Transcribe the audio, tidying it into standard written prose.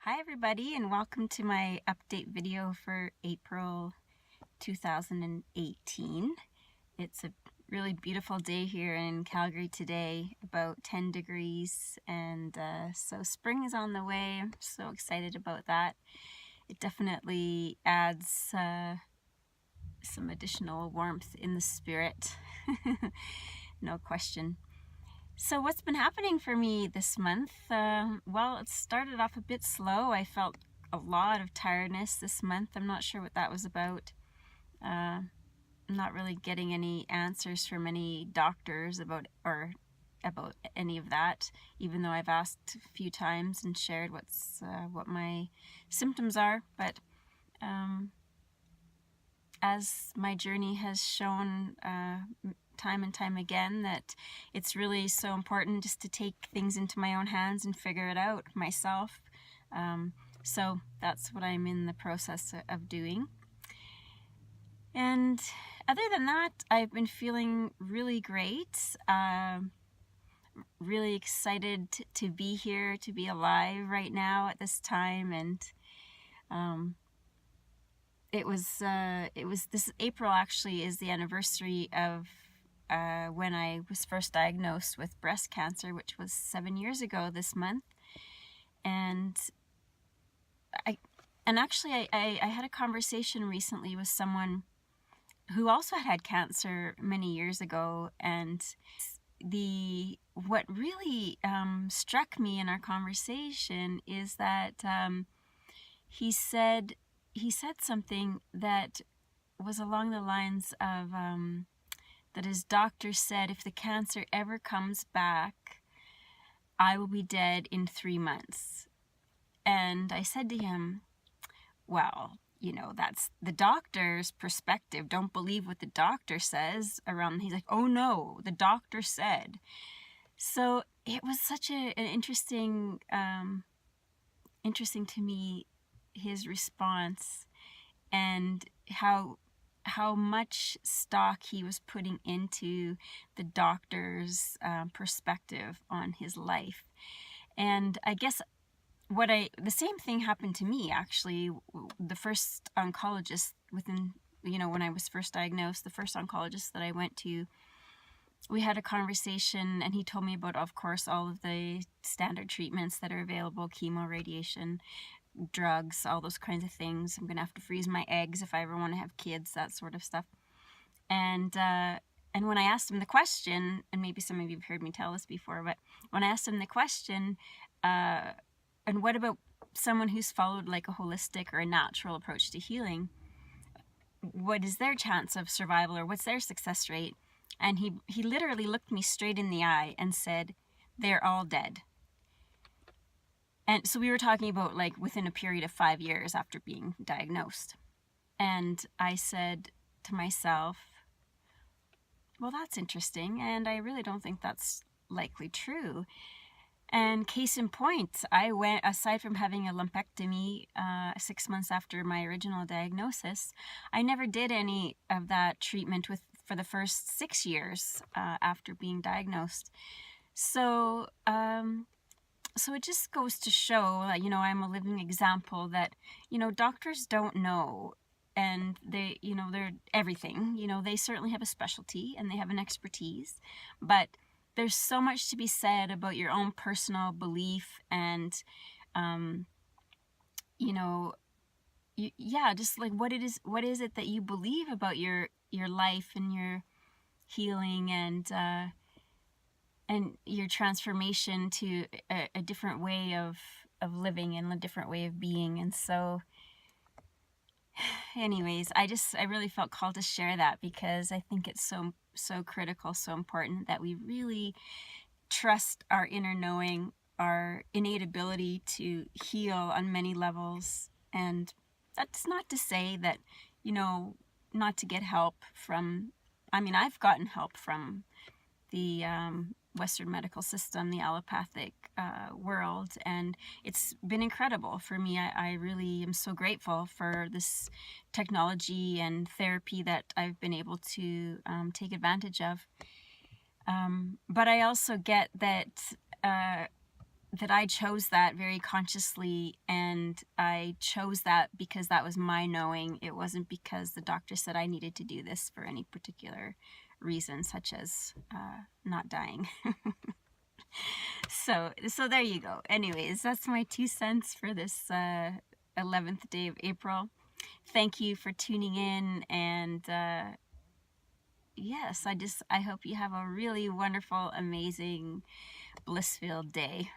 Hi everybody, and welcome to my update video for April 2018. It's a really beautiful day here in Calgary today, about 10 degrees, and so spring is on the way. I'm so excited about that. It definitely adds some additional warmth in the spirit, no question. So what's been happening for me this month? Well, it started off a bit slow. I felt a lot of tiredness this month. I'm not sure what that was about. I'm not really getting any answers from any doctors about any of that, even though I've asked a few times and shared what my symptoms are. But as my journey has shown time and time again, that it's really so important just to take things into my own hands and figure it out myself. So that's what I'm in the process of doing. And other than that, I've been feeling really great. Really excited to be here, to be alive right now at this time. And this April actually is the anniversary of when I was first diagnosed with breast cancer, which was 7 years ago this month. And I had a conversation recently with someone who also had cancer many years ago, and what really struck me in our conversation is that he said something that was along the lines of that his doctor said, if the cancer ever comes back, I will be dead in 3 months. And I said to him, well, that's the doctor's perspective. Don't believe what the doctor says around. He's like, oh no, the doctor said. So it was such an interesting to me, his response, and how much stock he was putting into the doctor's perspective on his life. And I guess the same thing happened to me, actually. The first oncologist when I was first diagnosed, the first oncologist that I went to, we had a conversation, and he told me about, of course, all of the standard treatments that are available: chemo, radiation, drugs, all those kinds of things. I'm gonna have to freeze my eggs if I ever want to have kids, that sort of stuff. And when I asked him the question, and maybe some of you have heard me tell this before, but when I asked him the question, and what about someone who's followed like a holistic or a natural approach to healing, what is their chance of survival, or what's their success rate? And he literally looked me straight in the eye and said, they're all dead. And so we were talking about like within a period of 5 years after being diagnosed. And I said to myself, well, that's interesting, and I really don't think that's likely true. And case in point, I went, aside from having a lumpectomy 6 months after my original diagnosis, I never did any of that treatment for the first 6 years after being diagnosed. So it just goes to show that, I'm a living example that, doctors don't know, and they're everything. They certainly have a specialty and they have an expertise, but there's so much to be said about your own personal belief and, just like what is it that you believe about your life and your healing and your transformation to a different way of living and a different way of being. And so anyways, I really felt called to share that, because I think it's so critical, so important that we really trust our inner knowing, our innate ability to heal on many levels. And that's not to say that, not to get help from, I've gotten help from the Western medical system, the allopathic world, and it's been incredible for me. I really am so grateful for this technology and therapy that I've been able to take advantage of. But I also get that that I chose that very consciously, and I chose that because that was my knowing. It wasn't because the doctor said I needed to do this for any particular reason, such as not dying. So there you go. Anyways, that's my 2 cents for this 11th day of April. Thank you for tuning in, and yes, I hope you have a really wonderful, amazing, bliss-filled day.